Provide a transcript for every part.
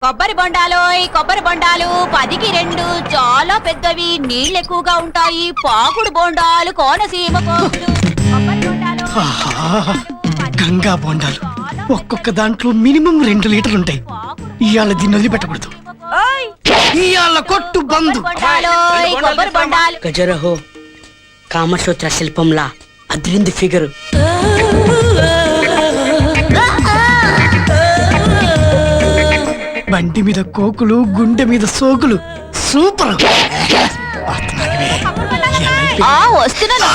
కొబ్బరి బొండాలు 10కి 2 చాలా పెద్దవి, నీళ్ళు ఎక్కువగా ఉంటాయి. పాకుడు బొండాలు, కోనసీమ కోకులు. కొబ్బరి బొండాలు, గంగా బొండాలు ఒక్కొక్క దాంట్లో మినిమం 2 లీటర్లు ఉంటాయి. ఇవాళ దీన్ని వదిలిపెట్టకూడదు. ఇవాళ కొట్టు బందు. కొబ్బరి బొండాలు. గజరహో కామసూత్ర శిల్పంలా అద్రింది ఫిగరు. బండి మీద కోకులు, గుండె మీద సోకులు, సూపర్. వస్తున్నాను.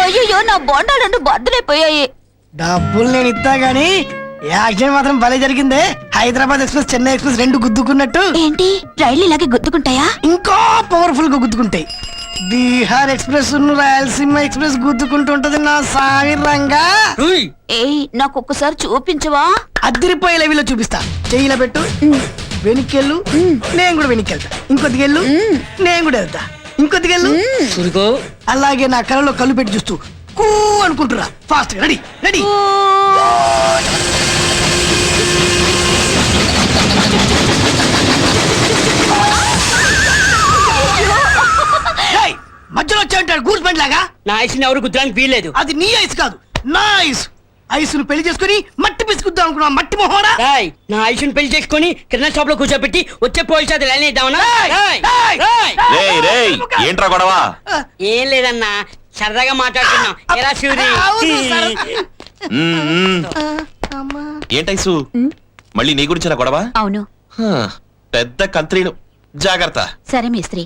అయ్యో, నా బొండాలు 2 బద్దలైపోయాయి. డబ్బులు నేను ఇస్తా గానీ యాక్సిడెంట్ మాత్రం భలే జరిగిందే. Hyderabad express, Chennai express 2 గుద్దుకున్నట్టు. ఏంటి, రైలు ఇలాగే గుద్దుకుంటాయా? ఇంకా పవర్ఫుల్ గా గుద్దుకుంటాయి. బీహార్ ఎక్స్ప్రెస్, రాయలసీమ ఎక్స్ప్రెస్ గుద్దుకుంటూ ఉంటది నా సామి రంగా. ఏయ్, నాకు ఒక్కసారి చూపించవా? అద్దరిపోయే లెవెల్లో చూపిస్తా. చెయ్యిలా పెట్టు, వెనక్కెళ్ళు. నేను కూడా వెనక్కెళ్తా. ఇంకొద్దికెళ్ళు, నేను కూడా వెళ్తా. ఇంకొద్దికెళ్ళు. అలాగే నా కళ్ళలో కళ్ళు పెట్టి చూస్తూ కూ అనుకుంటురా. Fast ready ready. మధ్యలో వచ్చాయంటాడు గూస్ బండ్ లాగా. నా ఐస్ని ఎవరు గుద్దడానికి వీల్లేదు. అది నీ ఐస్ కాదు, నా ఐస్. ఐసును పెళ్లి చేసుకుని మట్టి పిసుకుద్దాం అనుకున్నా. మట్టి మొహోడా. నా ఐస్ని పెళ్లి చేసుకుని కిరాణా షాప్ లో కూర్చోబెట్టి వచ్చే పోలీసు అది లైన్ ఇద్దామన్నా. ఏంట్రా గొడవ? ఏం లేదన్నా, సరదాగా మాట్లాడుతున్నాం. ఎలా సూరి? ఏంటైసు, మళ్ళీ నీ గురించిన గొడవ? అవును. పెద్ద కంత్రీను, జాగ్రత్త. సరే మేస్త్రి.